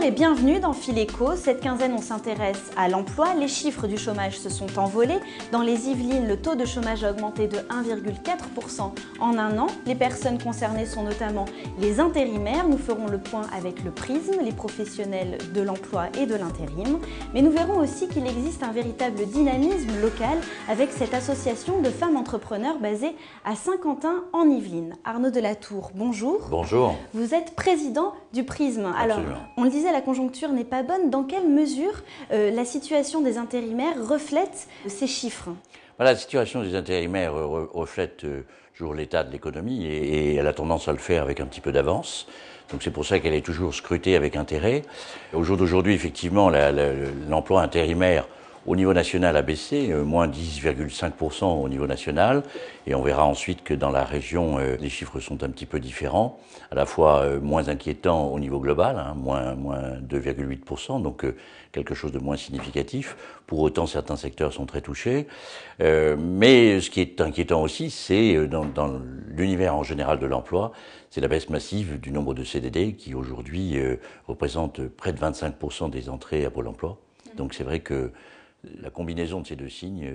et bienvenue dans Fil Éco. Cette quinzaine, on s'intéresse à l'emploi. Les chiffres du chômage se sont envolés. Dans les Yvelines, le taux de chômage a augmenté de 1,4% en un an. Les personnes concernées sont notamment les intérimaires. Nous ferons le point avec le Prisme, les professionnels de l'emploi et de l'intérim. Mais nous verrons aussi qu'il existe un véritable dynamisme local avec cette association de femmes entrepreneurs basée à Saint-Quentin en Yvelines. Arnaud Delatour, bonjour. Bonjour. Vous êtes président du Prisme. Alors, Absolument. on le disait, la conjoncture n'est pas bonne. Dans quelle mesure la situation des intérimaires reflète ces chiffres? La situation des intérimaires reflète toujours l'état de l'économie et elle a tendance à le faire avec un petit peu d'avance. Donc c'est pour ça qu'elle est toujours scrutée avec intérêt. Au jour d'aujourd'hui, effectivement, l'emploi intérimaire au niveau national a baissé, moins 10,5% au niveau national. Et on verra ensuite que dans la région, les chiffres sont un petit peu différents. À la fois moins inquiétants au niveau global, moins 2,8%, donc quelque chose de moins significatif. Pour autant, certains secteurs sont très touchés. Mais ce qui est inquiétant aussi, c'est dans l'univers en général de l'emploi, c'est la baisse massive du nombre de CDD qui aujourd'hui représente près de 25% des entrées à Pôle emploi. Donc c'est vrai que la combinaison de ces deux signes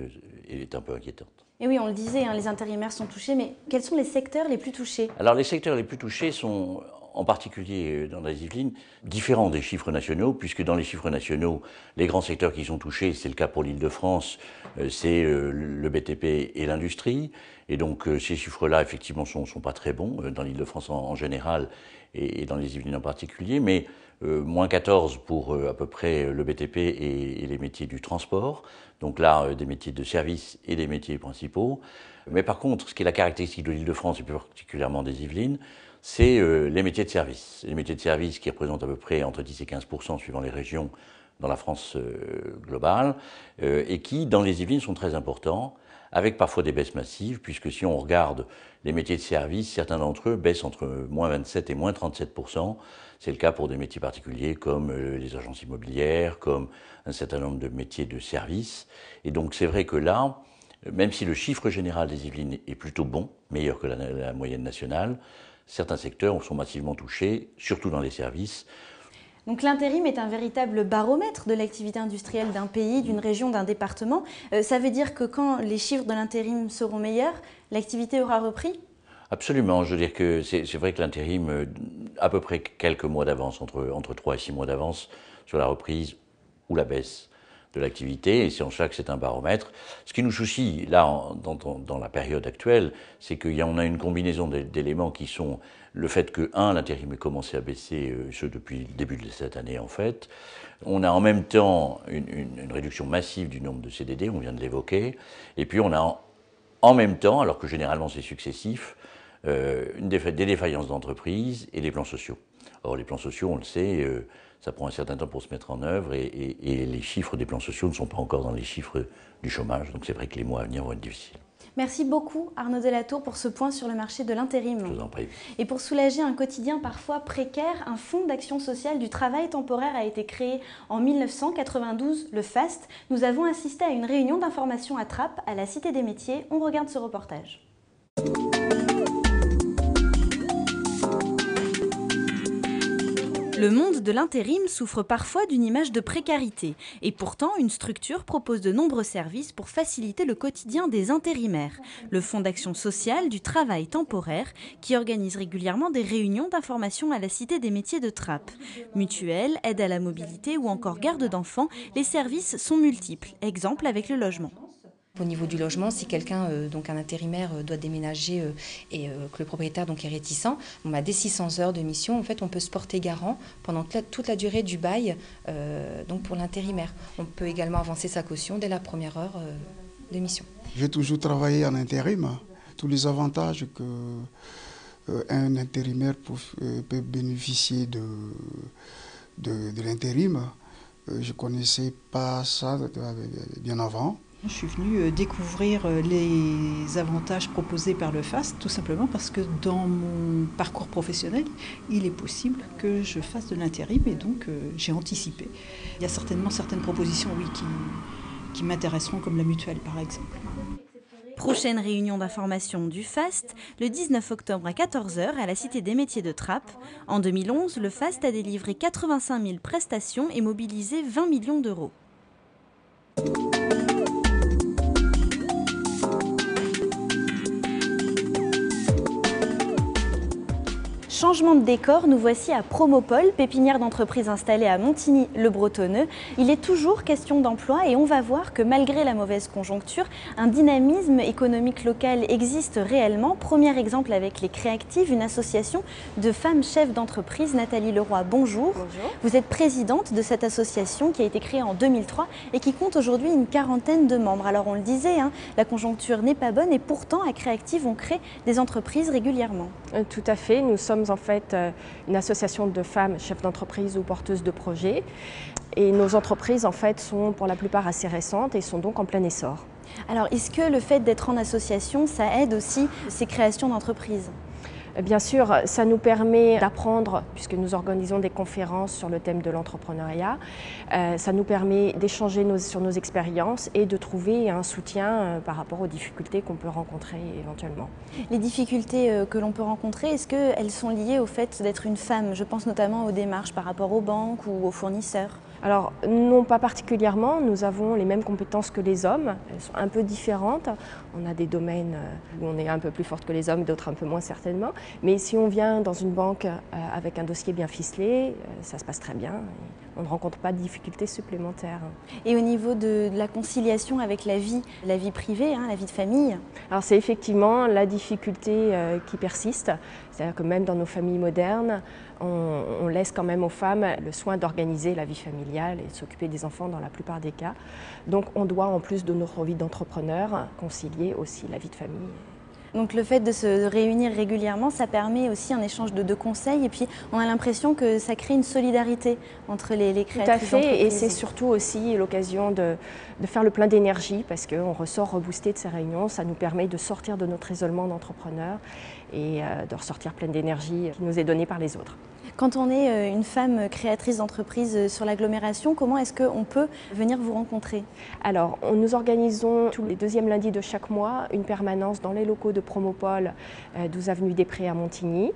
est un peu inquiétante. Et oui, on le disait, les intérimaires sont touchés, mais quels sont les secteurs les plus touchés? Alors les secteurs les plus touchés sont, en particulier dans les Yvelines, différents des chiffres nationaux, puisque dans les chiffres nationaux, les grands secteurs qui sont touchés, c'est le cas pour l'Île-de-France, c'est le BTP et l'industrie. Et donc ces chiffres-là, effectivement, sont pas très bons, dans l'Île-de-France en général et dans les Yvelines en particulier, mais moins 14 pour à peu près le BTP et les métiers du transport. Donc là, des métiers de service et des métiers principaux. Mais par contre, ce qui est la caractéristique de l'Île-de-France et plus particulièrement des Yvelines, c'est les métiers de service. Les métiers de service qui représentent à peu près entre 10 et 15% suivant les régions dans la France globale, et qui, dans les Yvelines, sont très importants, avec parfois des baisses massives, puisque si on regarde les métiers de service, certains d'entre eux baissent entre moins 27 et moins 37%. C'est le cas pour des métiers particuliers comme les agences immobilières, comme un certain nombre de métiers de service. Et donc c'est vrai que là, même si le chiffre général des Yvelines est plutôt bon, meilleur que la moyenne nationale, certains secteurs sont massivement touchés, surtout dans les services. Donc l'intérim est un véritable baromètre de l'activité industrielle d'un pays, d'une région, d'un département. Ça veut dire que quand les chiffres de l'intérim seront meilleurs, l'activité aura repris? Absolument. Je veux dire que c'est vrai que l'intérim, à peu près quelques mois d'avance, entre 3 et 6 mois d'avance, sur la reprise ou la baisse de l'activité, et c'est en cela que c'est un baromètre. Ce qui nous soucie, là, dans la période actuelle, c'est qu'on a une combinaison d'éléments qui sont le fait que, l'intérim ait commencé à baisser, ce depuis le début de cette année, en fait. On a en même temps une réduction massive du nombre de CDD, on vient de l'évoquer, et puis on a en même temps, alors que généralement c'est successif, des défaillances d'entreprises et des plans sociaux. Or, les plans sociaux, on le sait, ça prend un certain temps pour se mettre en œuvre et les chiffres des plans sociaux ne sont pas encore dans les chiffres du chômage. Donc c'est vrai que les mois à venir vont être difficiles. Merci beaucoup Arnaud Delatour pour ce point sur le marché de l'intérim. Je vous en prie. Et pour soulager un quotidien parfois précaire, un fonds d'action sociale du travail temporaire a été créé en 1992, le FAST. Nous avons assisté à une réunion d'information à Trappes, à la Cité des Métiers. On regarde ce reportage. Le monde de l'intérim souffre parfois d'une image de précarité. Et pourtant, une structure propose de nombreux services pour faciliter le quotidien des intérimaires. Le Fonds d'action sociale du travail temporaire qui organise régulièrement des réunions d'information à la Cité des Métiers de Trappes. Mutuelle, aide à la mobilité ou encore garde d'enfants, les services sont multiples. Exemple avec le logement. Au niveau du logement, si quelqu'un, donc un intérimaire, doit déménager et que le propriétaire donc est réticent, dès 600 heures de mission, en fait, on peut se porter garant pendant toute la durée du bail donc pour l'intérimaire. On peut également avancer sa caution dès la première heure de mission. J'ai toujours travaillé en intérim. Tous les avantages qu'un intérimaire peut bénéficier de l'intérim, je ne connaissais pas ça bien avant. Je suis venue découvrir les avantages proposés par le FAST, tout simplement parce que dans mon parcours professionnel, il est possible que je fasse de l'intérim et donc j'ai anticipé. Il y a certainement certaines propositions, oui, qui m'intéresseront, comme la mutuelle par exemple. Prochaine réunion d'information du FAST, le 19 octobre à 14 h à la Cité des métiers de Trappes. En 2011, le FAST a délivré 85 000 prestations et mobilisé 20 millions d'euros. Changement de décor, nous voici à Promopole, pépinière d'entreprise installée à Montigny-le-Bretonneux. Il est toujours question d'emploi et on va voir que malgré la mauvaise conjoncture, un dynamisme économique local existe réellement. Premier exemple avec les Créactives, une association de femmes chefs d'entreprise. Nathalie Leroy, bonjour. Bonjour. Vous êtes présidente de cette association qui a été créée en 2003 et qui compte aujourd'hui une quarantaine de membres. Alors on le disait, la conjoncture n'est pas bonne et pourtant à Créactives, on crée des entreprises régulièrement. Tout à fait, nous sommes en fait une association de femmes chefs d'entreprise ou porteuses de projets et nos entreprises en fait sont pour la plupart assez récentes et sont donc en plein essor. Alors est-ce que le fait d'être en association, ça aide aussi ces créations d'entreprises ? Bien sûr, ça nous permet d'apprendre, puisque nous organisons des conférences sur le thème de l'entrepreneuriat, ça nous permet d'échanger sur nos expériences et de trouver un soutien par rapport aux difficultés qu'on peut rencontrer éventuellement. Les difficultés que l'on peut rencontrer, est-ce qu'elles sont liées au fait d'être une femme ? Je pense notamment aux démarches par rapport aux banques ou aux fournisseurs. Alors non, pas particulièrement, nous avons les mêmes compétences que les hommes, elles sont un peu différentes, on a des domaines où on est un peu plus forte que les hommes, d'autres un peu moins certainement, mais si on vient dans une banque avec un dossier bien ficelé, ça se passe très bien, on ne rencontre pas de difficultés supplémentaires. Et au niveau de la conciliation avec la vie privée, la vie de famille ? Alors c'est effectivement la difficulté qui persiste, c'est-à-dire que même dans nos familles modernes, on laisse quand même aux femmes le soin d'organiser la vie familiale et de s'occuper des enfants dans la plupart des cas. Donc on doit, en plus de notre vie d'entrepreneur, concilier aussi la vie de famille. Donc le fait de se réunir régulièrement, ça permet aussi un échange de conseils et puis on a l'impression que ça crée une solidarité entre les créatrices d'entreprise. Tout à fait, et c'est surtout aussi l'occasion de faire le plein d'énergie parce qu'on ressort reboosté de ces réunions, ça nous permet de sortir de notre isolement d'entrepreneur et de ressortir pleine d'énergie qui nous est donnée par les autres. Quand on est une femme créatrice d'entreprise sur l'agglomération, comment est-ce qu'on peut venir vous rencontrer ? Alors, nous organisons tous les deuxièmes lundis de chaque mois une permanence dans les locaux de Promopole, 12 avenue des Prés à Montigny.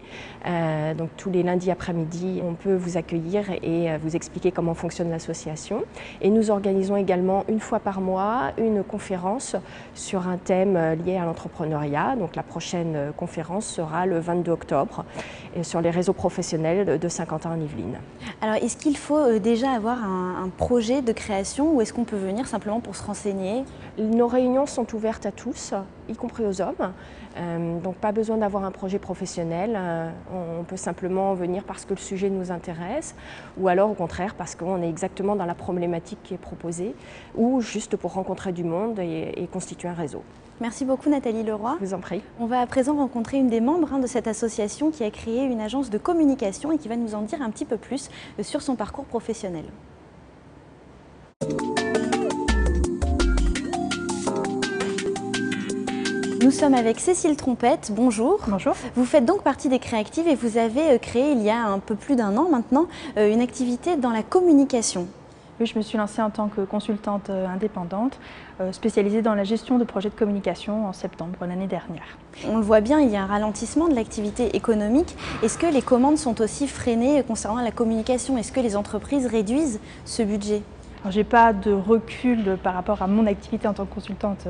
Donc tous les lundis après-midi, on peut vous accueillir et vous expliquer comment fonctionne l'association. Et nous organisons également une fois par mois une conférence sur un thème lié à l'entrepreneuriat. Donc la prochaine conférence sera le 22 octobre sur les réseaux professionnels de Saint-Quentin en Yvelines. Alors est-ce qu'il faut déjà avoir un projet de création ou est-ce qu'on peut venir simplement pour se renseigner ? Nos réunions sont ouvertes à tous, y compris aux hommes. Donc pas besoin d'avoir un projet professionnel, on peut simplement venir parce que le sujet nous intéresse ou alors au contraire parce qu'on est exactement dans la problématique qui est proposée ou juste pour rencontrer du monde et constituer un réseau. Merci beaucoup Nathalie Leroy. Je vous en prie. On va à présent rencontrer une des membres de cette association qui a créé une agence de communication et qui va nous en dire un petit peu plus sur son parcours professionnel. Nous sommes avec Cécile Trompette, bonjour. Bonjour. Vous faites donc partie des Créactives et vous avez créé il y a un peu plus d'un an maintenant une activité dans la communication. Oui, je me suis lancée en tant que consultante indépendante, spécialisée dans la gestion de projets de communication en septembre l'année dernière. On le voit bien, il y a un ralentissement de l'activité économique. Est-ce que les commandes sont aussi freinées concernant la communication? Est-ce que les entreprises réduisent ce budget? Je n'ai pas de recul par rapport à mon activité en tant que consultante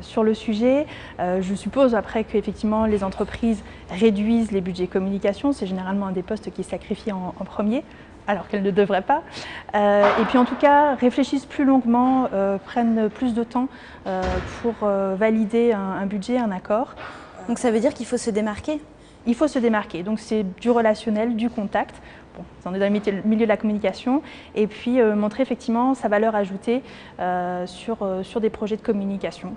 sur le sujet. Je suppose après qu'effectivement les entreprises réduisent les budgets communication. C'est généralement un des postes qui est sacrifié en premier, alors qu'elles ne devraient pas. Et puis en tout cas, réfléchissent plus longuement, prennent plus de temps pour valider un budget, un accord. Donc ça veut dire qu'il faut se démarquer? Il faut se démarquer. Donc c'est du relationnel, du contact. Bon, on est dans le milieu de la communication, et puis montrer effectivement sa valeur ajoutée sur des projets de communication.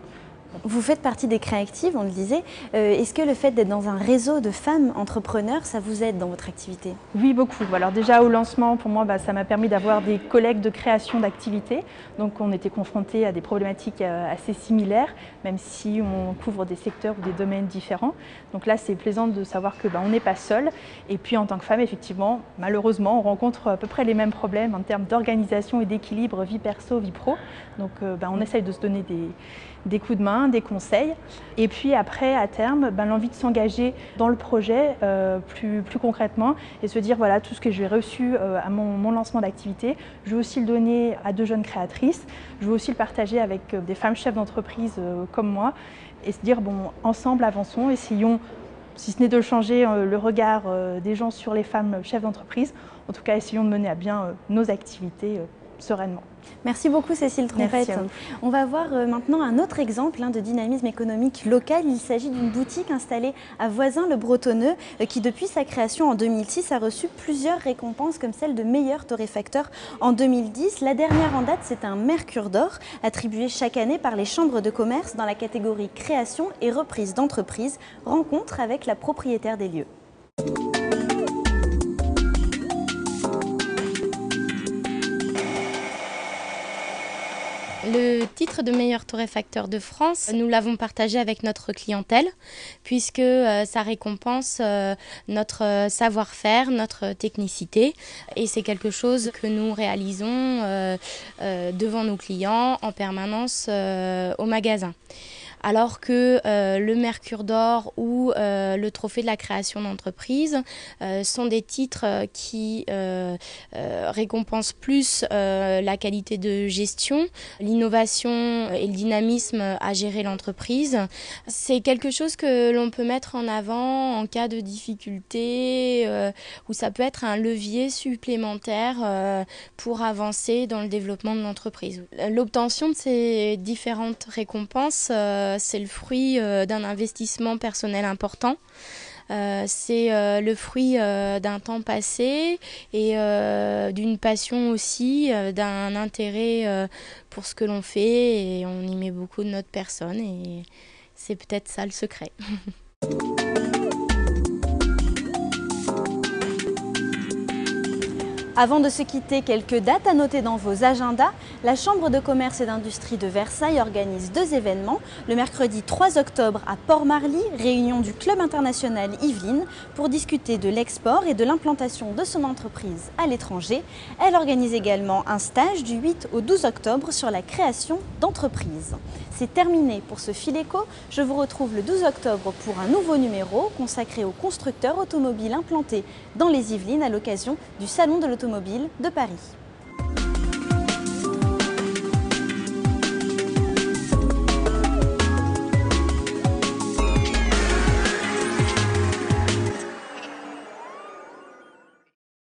Vous faites partie des Créactives, on le disait. Est-ce que le fait d'être dans un réseau de femmes entrepreneurs, ça vous aide dans votre activité? Oui, beaucoup. Alors déjà au lancement, pour moi, ça m'a permis d'avoir des collègues de création d'activités. Donc on était confrontés à des problématiques assez similaires, même si on couvre des secteurs ou des domaines différents. Donc là, c'est plaisant de savoir que on n'est pas seul. Et puis en tant que femme, effectivement, malheureusement, on rencontre à peu près les mêmes problèmes en termes d'organisation et d'équilibre vie perso, vie pro. Donc on essaye de se donner des coups de main main, des conseils. Et puis après, à terme, l'envie de s'engager dans le projet plus concrètement et se dire voilà, tout ce que j'ai reçu à mon lancement d'activité, je veux aussi le donner à 2 jeunes créatrices, je veux aussi le partager avec des femmes chefs d'entreprise comme moi et se dire bon, ensemble, avançons, essayons, si ce n'est de changer le regard des gens sur les femmes chefs d'entreprise, en tout cas essayons de mener à bien nos activités sereinement. Merci beaucoup Cécile Trompette. On va voir maintenant un autre exemple de dynamisme économique local. Il s'agit d'une boutique installée à Voisins-le-Bretonneux qui depuis sa création en 2006 a reçu plusieurs récompenses comme celle de meilleur torréfacteur en 2010. La dernière en date, c'est un Mercure d'or attribué chaque année par les chambres de commerce dans la catégorie création et reprise d'entreprise, rencontre avec la propriétaire des lieux. Le titre de meilleur torréfacteur de France, nous l'avons partagé avec notre clientèle puisque ça récompense notre savoir-faire, notre technicité et c'est quelque chose que nous réalisons devant nos clients en permanence au magasin. Alors que le Mercure d'or ou le trophée de la création d'entreprise sont des titres qui récompensent plus la qualité de gestion, l'innovation et le dynamisme à gérer l'entreprise. C'est quelque chose que l'on peut mettre en avant en cas de difficulté où ça peut être un levier supplémentaire pour avancer dans le développement de l'entreprise. L'obtention de ces différentes récompenses c'est le fruit d'un investissement personnel important. C'est le fruit d'un temps passé et d'une passion aussi, d'un intérêt pour ce que l'on fait et on y met beaucoup de notre personne et c'est peut-être ça le secret. Avant de se quitter, quelques dates à noter dans vos agendas. La Chambre de commerce et d'industrie de Versailles organise 2 événements. Le mercredi 3 octobre à Port-Marly, réunion du Club international Yvelines pour discuter de l'export et de l'implantation de son entreprise à l'étranger. Elle organise également un stage du 8 au 12 octobre sur la création d'entreprises. C'est terminé pour ce Fil Éco. Je vous retrouve le 12 octobre pour un nouveau numéro consacré aux constructeurs automobiles implantés dans les Yvelines à l'occasion du Salon de l'automobile de Paris.